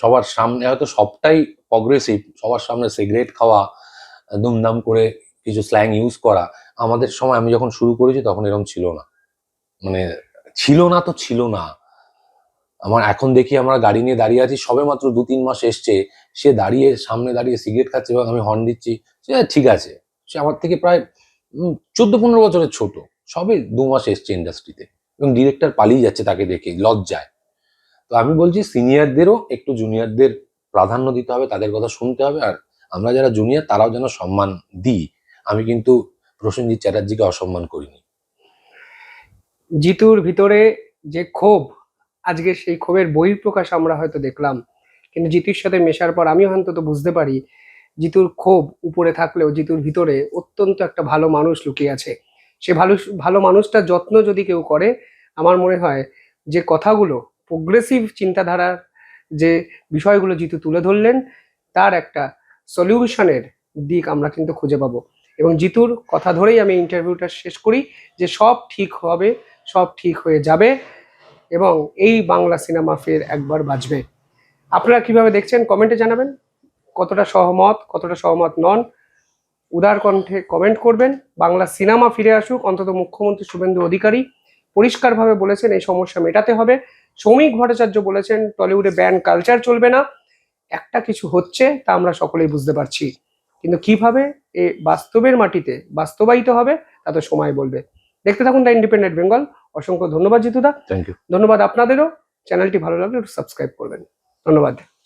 সবার সামনে হয়তো সবটাই প্রগ্রেসিভ, সবার সামনে সিগারেট খাওয়া, দুমদাম করে কিছু স্ল্যাং ইউজ করা, আমাদের সময় আমি যখন শুরু করেছি তখন এরকম ছিল না। মানে ছিল না তো ছিল না। আমার এখন দেখি আমরা গাড়ি নিয়ে দাঁড়িয়ে আছি, সবে মাত্র 2-3 মাস এসছে, সে দাঁড়িয়ে সামনে দাঁড়িয়ে সিগারেট খাচ্ছে এবং আমি হর্ন দিচ্ছি, সে ঠিক আছে, সে আমার থেকে প্রায় 14-15 বছরের ছোট, সবে 2 মাস এসছে ইন্ডাস্ট্রিতে, এবং ডিরেক্টর পালিয়ে যাচ্ছে তাকে দেখে লজ্জায়। তো আমি বলছি সিনিয়রদেরও একটু জুনিয়রদের প্রাধান্য দিতে হবে, তাদের কথা শুনতে হবে, আর আমরা যারা জুনিয়র তারাও যেন সম্মান দিই। আমি কিন্তু প্রসেনজিৎ চ্যাটার্জিকে অসম্মান করিনি। জিতুর ভিতরে যে ক্ষোভ, আজকে সেই ক্ষোভের বহিঃপ্রকাশ আমরা হয়তো দেখলাম, কিন্তু জিতুর সাথে মেশার পর আমি অন্তত বুঝতে পারি জিতুর ক্ষোভ উপরে থাকলেও জিতুর ভিতরে অত্যন্ত একটা ভালো মানুষ লুকিয়ে আছে। সে ভালো মানুষটার যত্ন যদি কেউ করে, আমার মনে হয় যে কথাগুলো, প্রোগ্রেসিভ চিন্তাধারার যে বিষয়গুলো জিতু তুলে ধরলেন, তার একটা সলিউশনের দিক আমরা কিন্তু খুঁজে পাবো। এবং জিতুর কথা ধরেই আমি ইন্টারভিউটা শেষ করি, যে সব ঠিক হবে, সব ঠিক হয়ে যাবে, এবং এই বাংলা সিনেমা ফের একবার বাজবে। আপনারা কিভাবে দেখছেন কমেন্টে জানাবেন, কতটা সহমত কতটা সহমত নন উদার কণ্ঠে কমেন্ট করবেন। বাংলা সিনেমা ফিরে আসুক, অন্তত মুখ্যমন্ত্রী শুভেন্দু অধিকারী পরিষ্কারভাবে বলেছেন এই সমস্যা মেটাতে হবে। সৌমিক ভট্টাচার্য বলেছেন টলিউডে ব্যান কালচার চলবে না। একটা কিছু হচ্ছে তা আমরা সকলেই বুঝতে পারছি, কিন্তু কিভাবে এ বাস্তবের মাটিতে বাস্তবায়িত হবে তা তো সময় বলবে। দেখতে থাকুন দ্য ইন্ডিপেন্ডেন্ট বেঙ্গল। অসংখ্য ধন্যবাদ জিতুদা। Thank you. ধন্যবাদ আপনাদেরও। চ্যানেলটি ভালো লাগলে একটু সাবস্ক্রাইব করবেন। ধন্যবাদ।